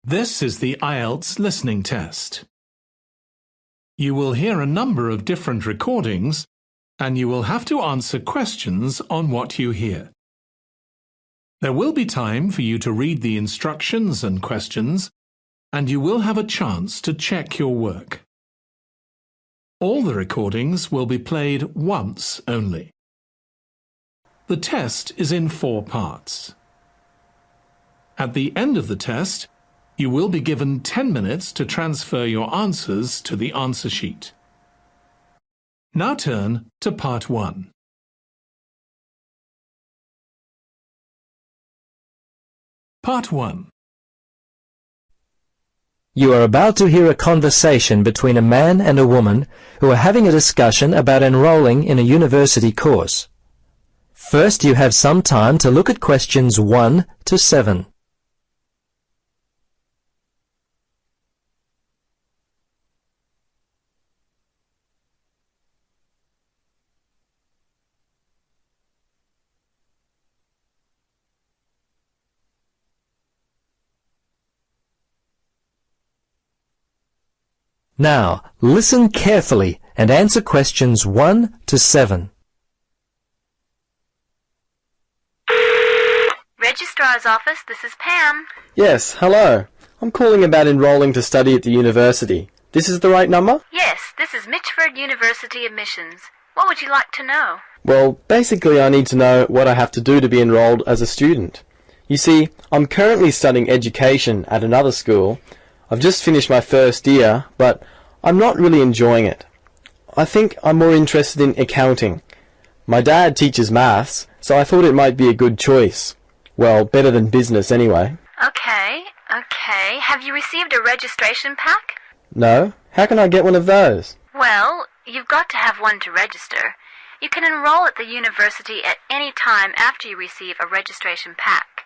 This is the IELTS listening test. You will hear a number of different recordings, and you will have to answer questions on what you hear. There will be time for you to read the instructions and questions, and you will have a chance to check your work. All the recordings will be played once only. The test is in 4 parts. At the end of the test, you will be given 10 minutes to transfer your answers to the answer sheet. Now turn to Part 1. Part 1. You are about to hear a conversation between a man and a woman who are having a discussion about enrolling in a university course. First, you have some time to look at questions 1 to 7. Now, listen carefully and answer questions 1 to 7. Registrar's office, this is Pam. Yes, hello. I'm calling about enrolling to study at the university. This is the right number? Yes, this is Mitchford University admissions. What would you like to know? Well, basically I need to know what I have to do to be enrolled as a student. You see, I'm currently studying education at another school. I've just finished my first year, but I'm not really enjoying it. I think I'm more interested in accounting. My dad teaches maths, so I thought it might be a good choice. Well, better than business anyway. Okay. Have you received a registration pack? No? How can I get one of those? Well, you've got to have one to register. You can enroll at the university at any time after you receive a registration pack.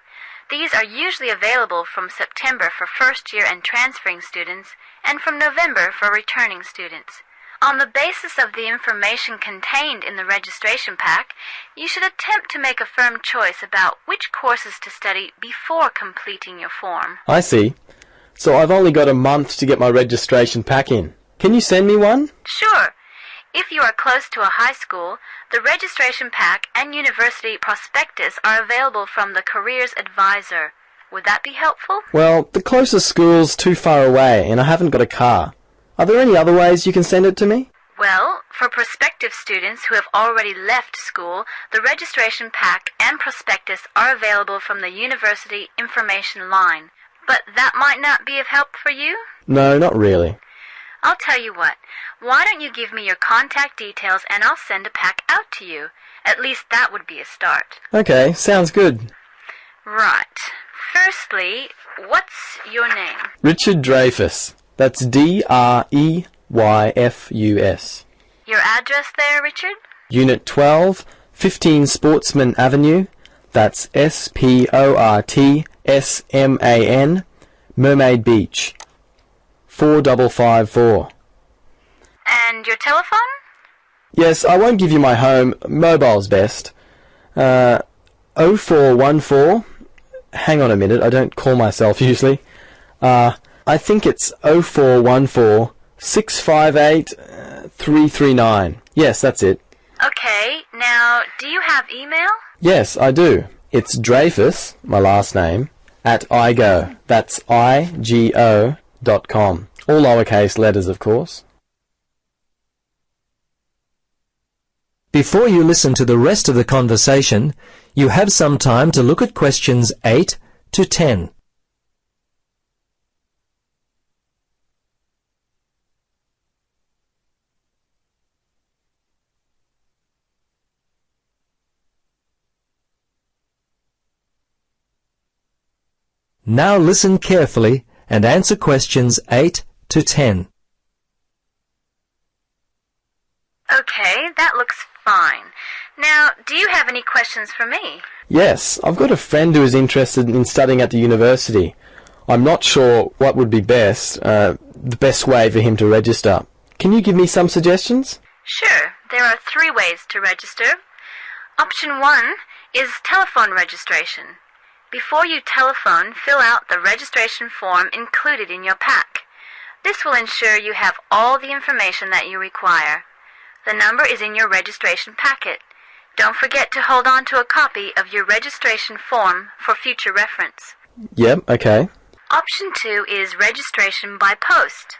These are usually available from September for first-year and transferring students, and from November for returning students. On the basis of the information contained in the registration pack, you should attempt to make a firm choice about which courses to study before completing your form. I see. So I've only got a month to get my registration pack in. Can you send me one? Sure. If you are close to a high school, the registration pack and university prospectus are available from the Careers Advisor. Would that be helpful? Well, the closest school's too far away and I haven't got a car. Are there any other ways you can send it to me? Well, for prospective students who have already left school, the registration pack and prospectus are available from the university information line. But that might not be of help for you? No, not really. I'll tell you what. Why don't you give me your contact details and I'll send a pack out to you. At least that would be a start. Okay, sounds good. Right. Firstly, what's your name? Richard Dreyfus. That's Dreyfus. Your address there, Richard? Unit 12, 15 Sportsman Avenue. That's Sportsman, Mermaid Beach. 4554. And your telephone? Yes, I won't give you my home. Mobile's best. 0414. Hang on a minute, I don't call myself usually. I think it's 0414 658 339. Yes, that's it. Okay, now, do you have email? Yes, I do. It's Dreyfus, my last name, at igo. That's IGO.com. All lowercase letters, of course. Before you listen to the rest of the conversation, you have some time to look at questions 8 to 10. Now listen carefully and answer questions 8 to 10. Okay, that looks fine. Now, do you have any questions for me? Yes, I've got a friend who is interested in studying at the university. I'm not sure what would be best, the best way for him to register. Can you give me some suggestions? Sure. There are 3 ways to register. Option 1 is telephone registration. Before you telephone, fill out the registration form included in your pack. This will ensure you have all the information that you require. The number is in your registration packet. Don't forget to hold on to a copy of your registration form for future reference. Yep, okay. Option 2 is registration by post.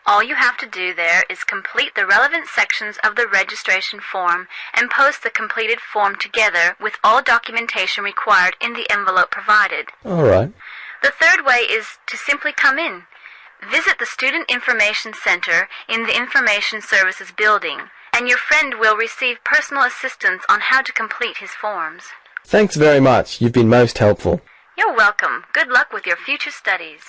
All you have to do there is complete the relevant sections of the registration form and post the completed form together with all documentation required in the envelope provided. All right. The third way is to simply come in. Visit the Student Information Center in the Information Services building, and your friend will receive personal assistance on how to complete his forms. Thanks very much. You've been most helpful. You're welcome. Good luck with your future studies.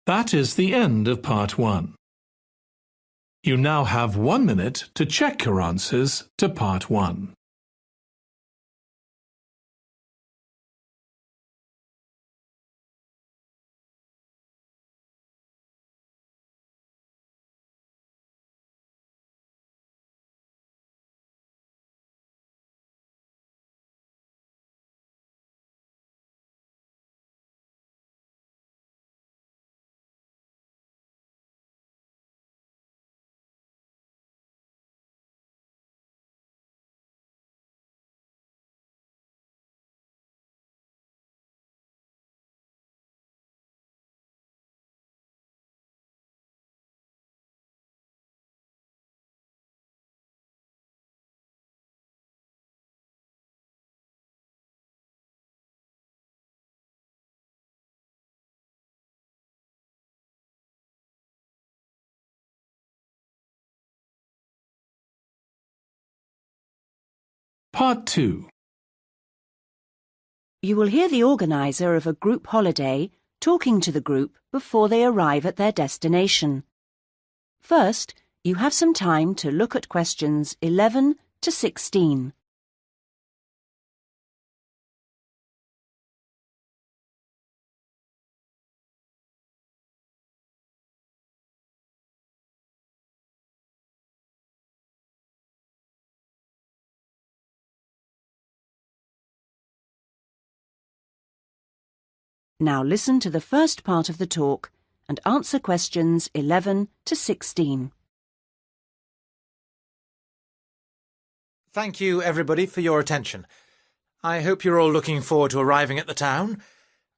That is the end of Part 1. You now have 1 minute to check your answers to Part 1. Part 2. You will hear the organizer of a group holiday talking to the group before they arrive at their destination. First, you have some time to look at questions 11 to 16. Now listen to the first part of the talk and answer questions 11 to 16. Thank you, everybody, for your attention. I hope you're all looking forward to arriving at the town.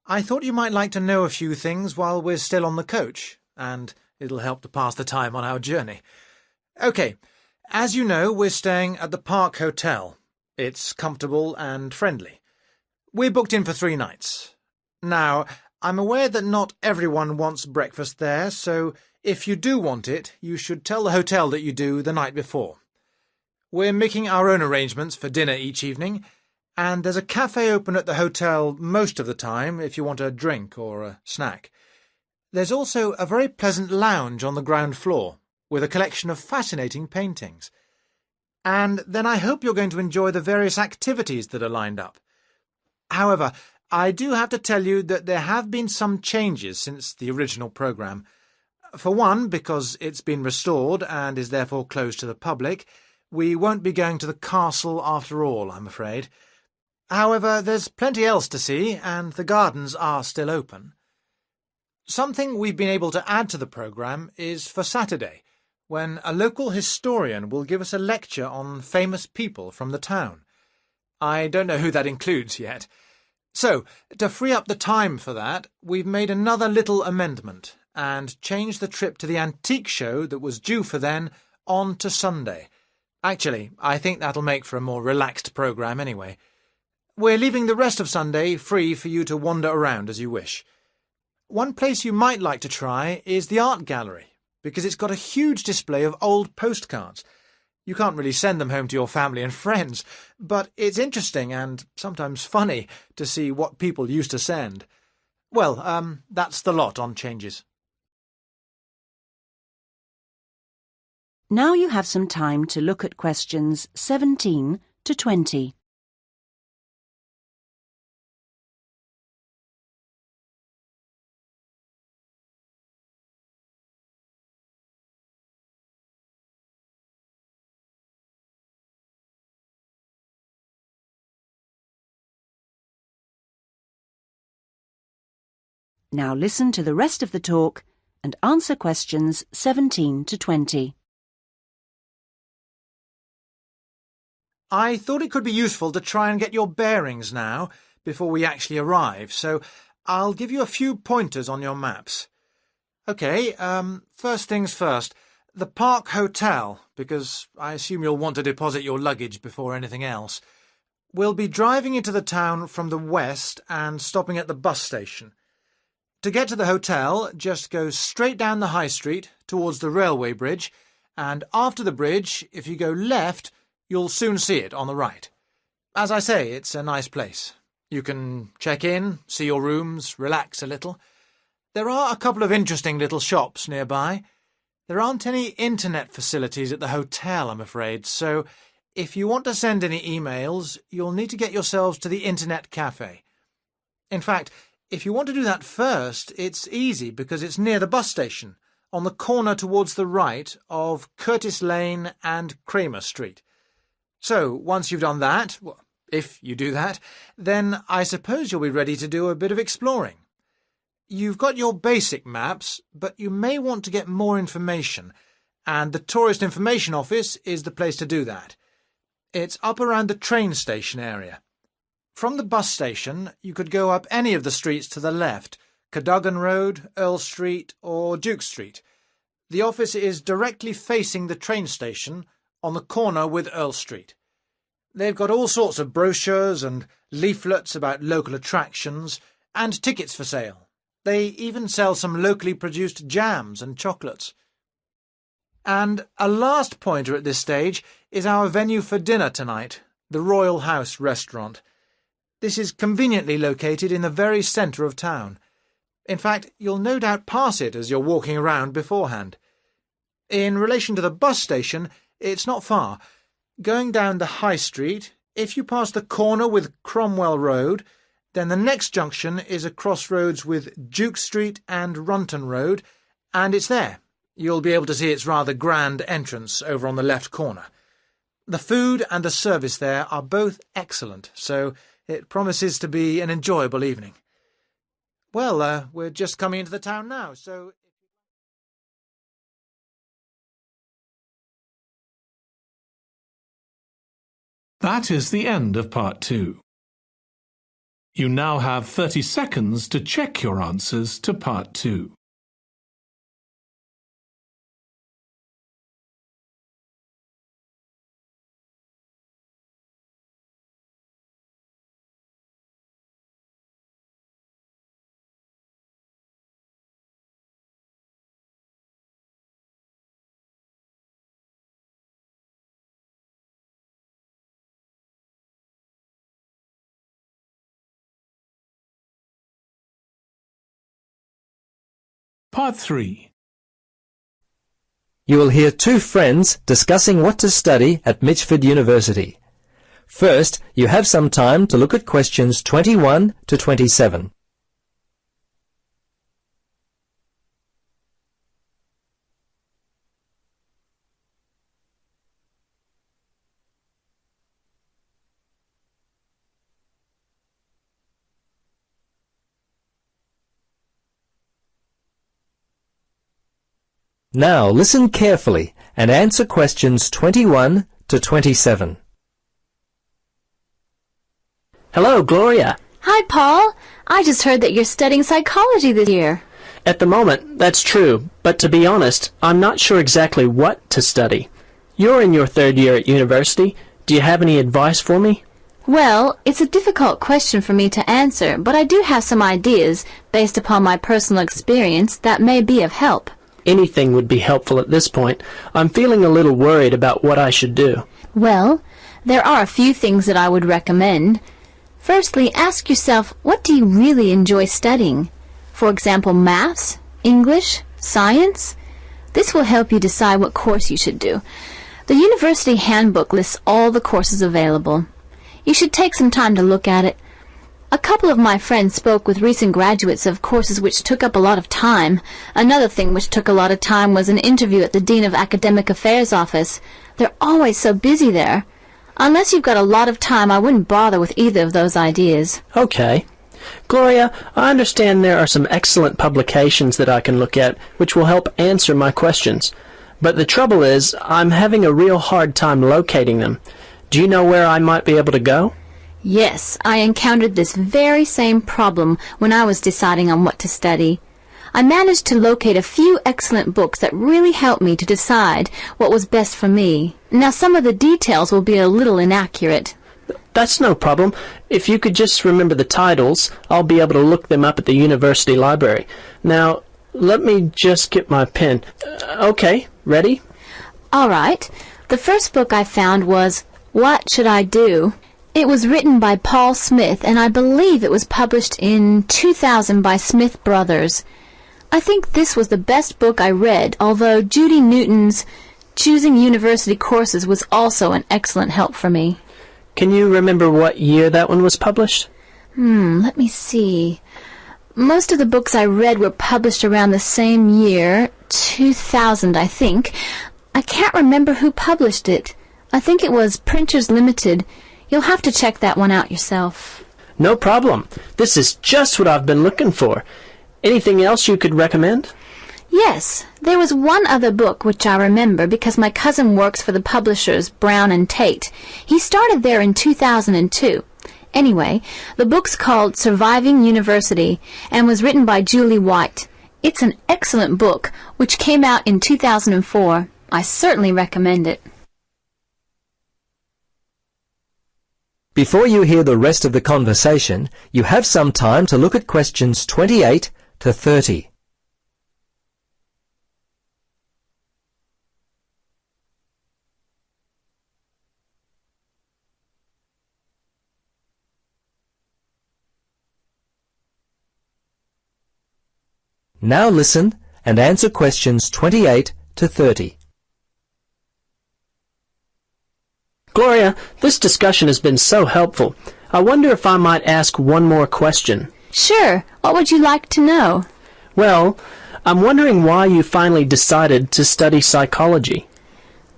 I thought you might like to know a few things while we're still on the coach, and it'll help to pass the time on our journey. OK, as you know, we're staying at the Park Hotel. It's comfortable and friendly. We're booked in for 3 nights. Now, I'm aware that not everyone wants breakfast there, so if you do want it, you should tell the hotel that you do the night before. We're making our own arrangements for dinner each evening, and there's a cafe open at the hotel most of the time if you want a drink or a snack. There's also a very pleasant lounge on the ground floor, with a collection of fascinating paintings. And then I hope you're going to enjoy the various activities that are lined up. However, I do have to tell you that there have been some changes since the original programme. For one, because it's been restored and is therefore closed to the public, we won't be going to the castle after all, I'm afraid. However, there's plenty else to see, and the gardens are still open. Something we've been able to add to the programme is for Saturday, when a local historian will give us a lecture on famous people from the town. I don't know who that includes yet. So, to free up the time for that, we've made another little amendment and changed the trip to the antique show that was due for then on to Sunday. Actually, I think that'll make for a more relaxed programme anyway. We're leaving the rest of Sunday free for you to wander around as you wish. One place you might like to try is the art gallery, because it's got a huge display of old postcards. You can't really send them home to your family and friends, but it's interesting and sometimes funny to see what people used to send. Well, that's the lot on changes. Now you have some time to look at questions 17 to 20. Now listen to the rest of the talk and answer questions 17 to 20. I thought it could be useful to try and get your bearings now, before we actually arrive, so I'll give you a few pointers on your maps. OK, first things first. The Park Hotel, because I assume you'll want to deposit your luggage before anything else. We'll be driving into the town from the west and stopping at the bus station. To get to the hotel, just go straight down the high street towards the railway bridge, and after the bridge, if you go left, you'll soon see it on the right. As I say, it's a nice place. You can check in, see your rooms, relax a little. There are a couple of interesting little shops nearby. There aren't any internet facilities at the hotel, I'm afraid, so if you want to send any emails, you'll need to get yourselves to the internet cafe. In fact, if you want to do that first, it's easy because it's near the bus station, on the corner towards the right of Curtis Lane and Kramer Street. So, once you've done that, well, if you do that, then I suppose you'll be ready to do a bit of exploring. You've got your basic maps, but you may want to get more information, and the Tourist Information Office is the place to do that. It's up around the train station area. From the bus station, you could go up any of the streets to the left, Cadogan Road, Earl Street, or Duke Street. The office is directly facing the train station on the corner with Earl Street. They've got all sorts of brochures and leaflets about local attractions and tickets for sale. They even sell some locally produced jams and chocolates. And a last pointer at this stage is our venue for dinner tonight, the Royal House restaurant. This is conveniently located in the very centre of town. In fact, you'll no doubt pass it as you're walking around beforehand. In relation to the bus station, it's not far. Going down the High Street, if you pass the corner with Cromwell Road, then the next junction is a crossroads with Duke Street and Runton Road, and it's there. You'll be able to see its rather grand entrance over on the left corner. The food and the service there are both excellent, so it promises to be an enjoyable evening. Well, we're just coming into the town now, so... That is the end of Part 2. You now have 30 seconds to check your answers to Part 2. Part 3. You will hear two friends discussing what to study at Mitchford University. First, you have some time to look at questions 21 to 27. Now listen carefully and answer questions 21 to 27. Hello, Gloria. Hi, Paul. I just heard that you're studying psychology this year. At the moment, that's true, but to be honest, I'm not sure exactly what to study. You're in your third year at university. Do you have any advice for me? Well, it's a difficult question for me to answer, but I do have some ideas based upon my personal experience that may be of help. Anything would be helpful at this point. I'm feeling a little worried about what I should do. Well, there are a few things that I would recommend. Firstly, ask yourself, what do you really enjoy studying? For example, maths, English, science? This will help you decide what course you should do. The university handbook lists all the courses available. You should take some time to look at it. A couple of my friends spoke with recent graduates of courses which took up a lot of time. Another thing which took a lot of time was an interview at the Dean of Academic Affairs office. They're always so busy there. Unless you've got a lot of time, I wouldn't bother with either of those ideas. Okay. Gloria, I understand there are some excellent publications that I can look at which will help answer my questions. But the trouble is, I'm having a real hard time locating them. Do you know where I might be able to go? Yes, I encountered this very same problem when I was deciding on what to study. I managed to locate a few excellent books that really helped me to decide what was best for me. Now, some of the details will be a little inaccurate. That's no problem. If you could just remember the titles, I'll be able to look them up at the university library. Now, let me just get my pen. Okay, ready? All right. The first book I found was What Should I Do? It was written by Paul Smith, and I believe it was published in 2000 by Smith Brothers. I think this was the best book I read, although Judy Newton's Choosing University Courses was also an excellent help for me. Can you remember what year that one was published? Let me see. Most of the books I read were published around the same year, 2000, I think. I can't remember who published it. I think it was Printers Limited. You'll have to check that one out yourself. No problem. This is just what I've been looking for. Anything else you could recommend? Yes, there was one other book which I remember because my cousin works for the publishers Brown and Tate. He started there in 2002. Anyway, the book's called Surviving University and was written by Julie White. It's an excellent book which came out in 2004. I certainly recommend it. Before you hear the rest of the conversation, you have some time to look at questions 28 to 30. Now listen and answer questions 28 to 30. Gloria, this discussion has been so helpful. I wonder if I might ask one more question. Sure. What would you like to know? Well, I'm wondering why you finally decided to study psychology.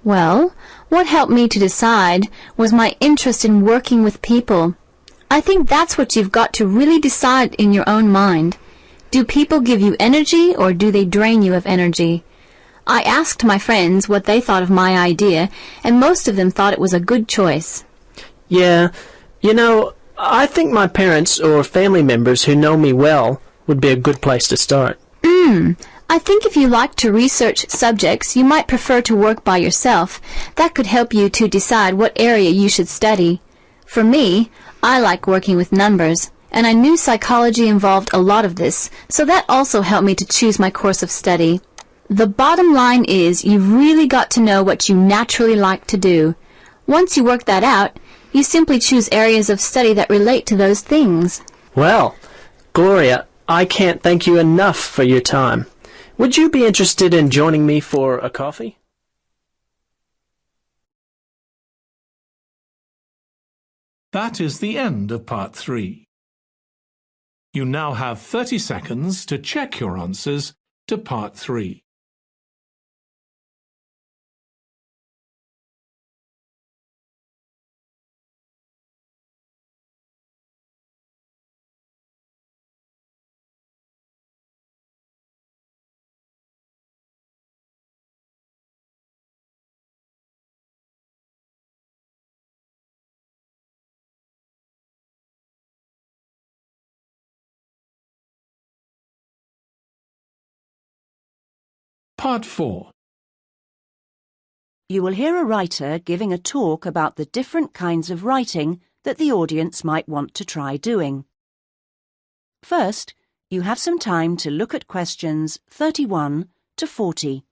Well, what helped me to decide was my interest in working with people. I think that's what you've got to really decide in your own mind. Do people give you energy or do they drain you of energy? I asked my friends what they thought of my idea, and most of them thought it was a good choice. Yeah, you know, I think my parents or family members who know me well would be a good place to start. I think if you like to research subjects, you might prefer to work by yourself. That could help you to decide what area you should study. For me, I like working with numbers, and I knew psychology involved a lot of this, so that also helped me to choose my course of study. The bottom line is you've really got to know what you naturally like to do. Once you work that out, you simply choose areas of study that relate to those things. Well, Gloria, I can't thank you enough for your time. Would you be interested in joining me for a coffee? That is the end of Part 3. You now have 30 seconds to check your answers to Part 3. Part 4. You will hear a writer giving a talk about the different kinds of writing that the audience might want to try doing. First, you have some time to look at questions 31 to 40.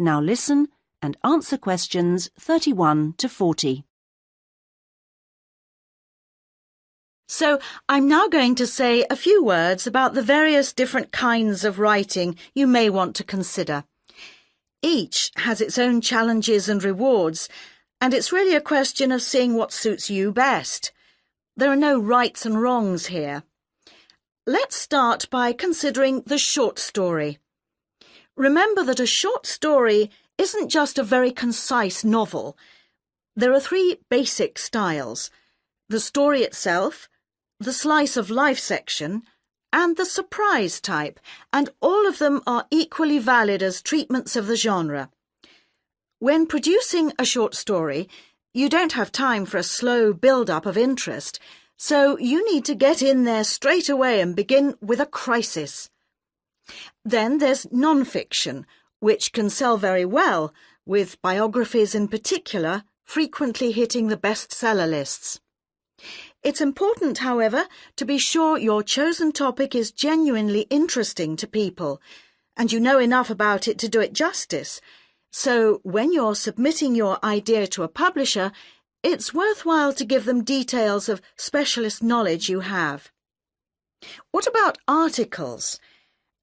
Now listen and answer questions 31 to 40. So, I'm now going to say a few words about the various different kinds of writing you may want to consider. Each has its own challenges and rewards, and it's really a question of seeing what suits you best. There are no rights and wrongs here. Let's start by considering the short story. Remember that a short story isn't just a very concise novel. There are 3 basic styles: the story itself, the slice of life section, and the surprise type, and all of them are equally valid as treatments of the genre. When producing a short story, you don't have time for a slow build-up of interest, so you need to get in there straight away and begin with a crisis. Then there's non-fiction, which can sell very well, with biographies in particular frequently hitting the bestseller lists. It's important, however, to be sure your chosen topic is genuinely interesting to people, and you know enough about it to do it justice. So when you're submitting your idea to a publisher, it's worthwhile to give them details of specialist knowledge you have. What about articles?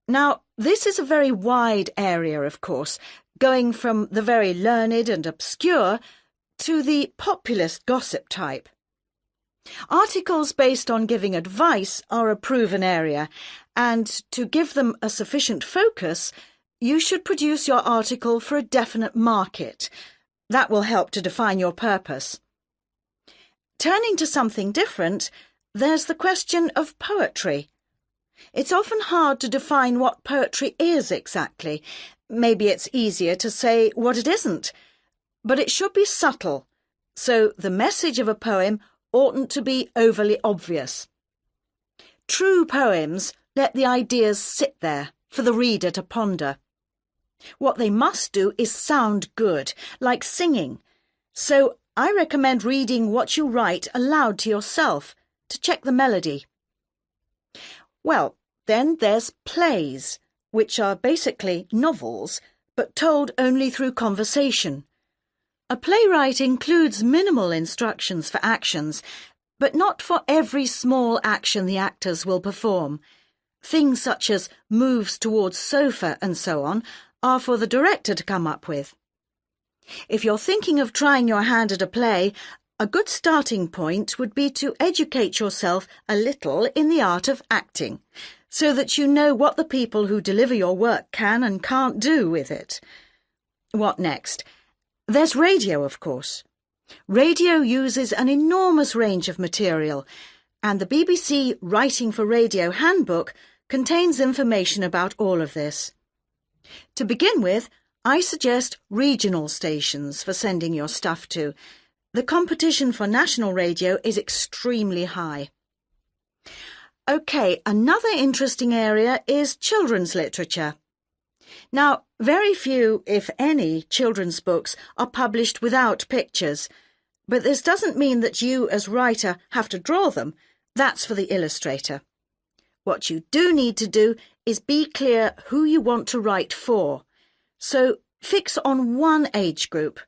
Now, this is a very wide area, of course, going from the very learned and obscure to the populist gossip type. Articles based on giving advice are a proven area, and to give them a sufficient focus, you should produce your article for a definite market. That will help to define your purpose. Turning to something different, there's the question of poetry. It's often hard to define what poetry is exactly. Maybe it's easier to say what it isn't. But it should be subtle, so the message of a poem oughtn't to be overly obvious. True poems let the ideas sit there for the reader to ponder. What they must do is sound good, like singing. So I recommend reading what you write aloud to yourself to check the melody. Well, then there's plays, which are basically novels, but told only through conversation. A playwright includes minimal instructions for actions, but not for every small action the actors will perform. Things such as moves towards sofa and so on are for the director to come up with. If you're thinking of trying your hand at a play, a good starting point would be to educate yourself a little in the art of acting, so that you know what the people who deliver your work can and can't do with it. What next? There's radio, of course. Radio uses an enormous range of material, and the BBC Writing for Radio Handbook contains information about all of this. To begin with, I suggest regional stations for sending your stuff to. The competition for national radio is extremely high. OK, another interesting area is children's literature. Now, very few, if any, children's books are published without pictures, but this doesn't mean that you, as writer, have to draw them. That's for the illustrator. What you do need to do is be clear who you want to write for. So fix on one age group,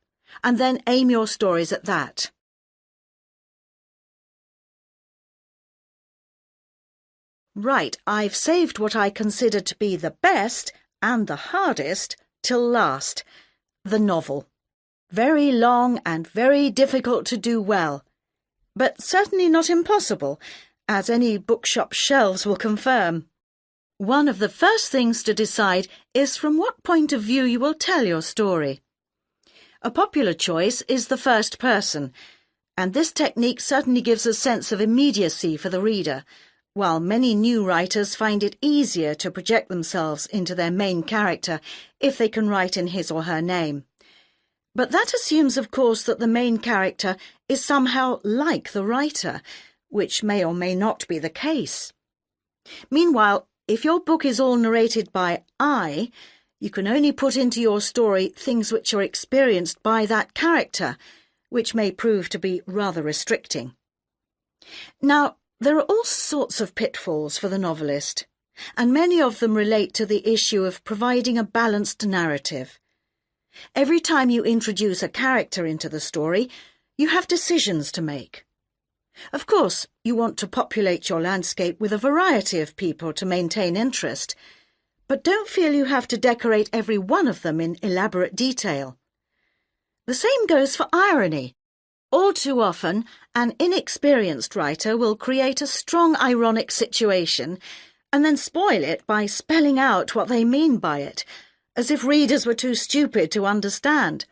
and then aim your stories at that. Right, I've saved what I consider to be the best and the hardest till last, the novel. Very long and very difficult to do well, but certainly not impossible, as any bookshop shelves will confirm. One of the first things to decide is from what point of view you will tell your story. A popular choice is the first person, and this technique certainly gives a sense of immediacy for the reader, while many new writers find it easier to project themselves into their main character if they can write in his or her name. But that assumes, of course, that the main character is somehow like the writer, which may or may not be the case. Meanwhile, if your book is all narrated by I, you can only put into your story things which are experienced by that character, which may prove to be rather restricting. Now, there are all sorts of pitfalls for the novelist, and many of them relate to the issue of providing a balanced narrative. Every time you introduce a character into the story, you have decisions to make. Of course, you want to populate your landscape with a variety of people to maintain interest, but don't feel you have to decorate every one of them in elaborate detail. The same goes for irony. All too often, an inexperienced writer will create a strong ironic situation and then spoil it by spelling out what they mean by it, as if readers were too stupid to understand.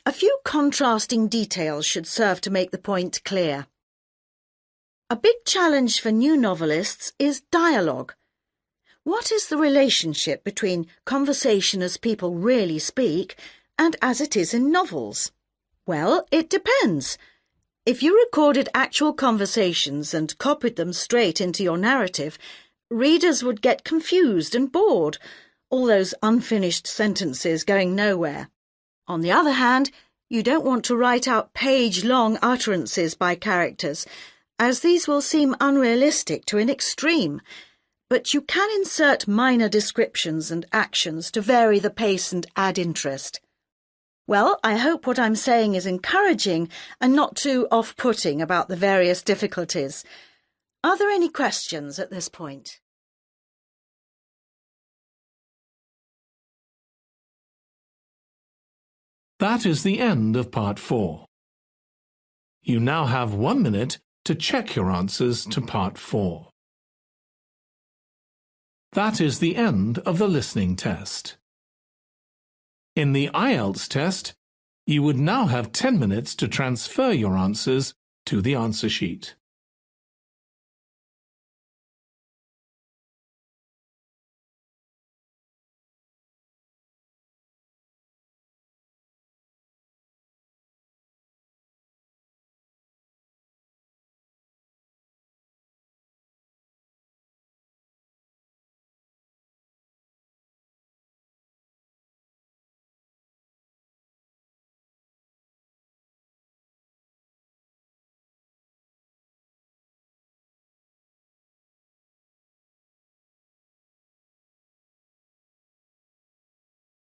A few contrasting details should serve to make the point clear. A big challenge for new novelists is dialogue. What is the relationship between conversation as people really speak and as it is in novels? Well, it depends. If you recorded actual conversations and copied them straight into your narrative, readers would get confused and bored, all those unfinished sentences going nowhere. On the other hand, you don't want to write out page-long utterances by characters, as these will seem unrealistic to an extreme, but you can insert minor descriptions and actions to vary the pace and add interest. Well, I hope what I'm saying is encouraging and not too off-putting about the various difficulties. Are there any questions at this point? That is the end of Part 4. You now have 1 minute to check your answers to Part 4. That is the end of the listening test. In the IELTS test, you would now have 10 minutes to transfer your answers to the answer sheet.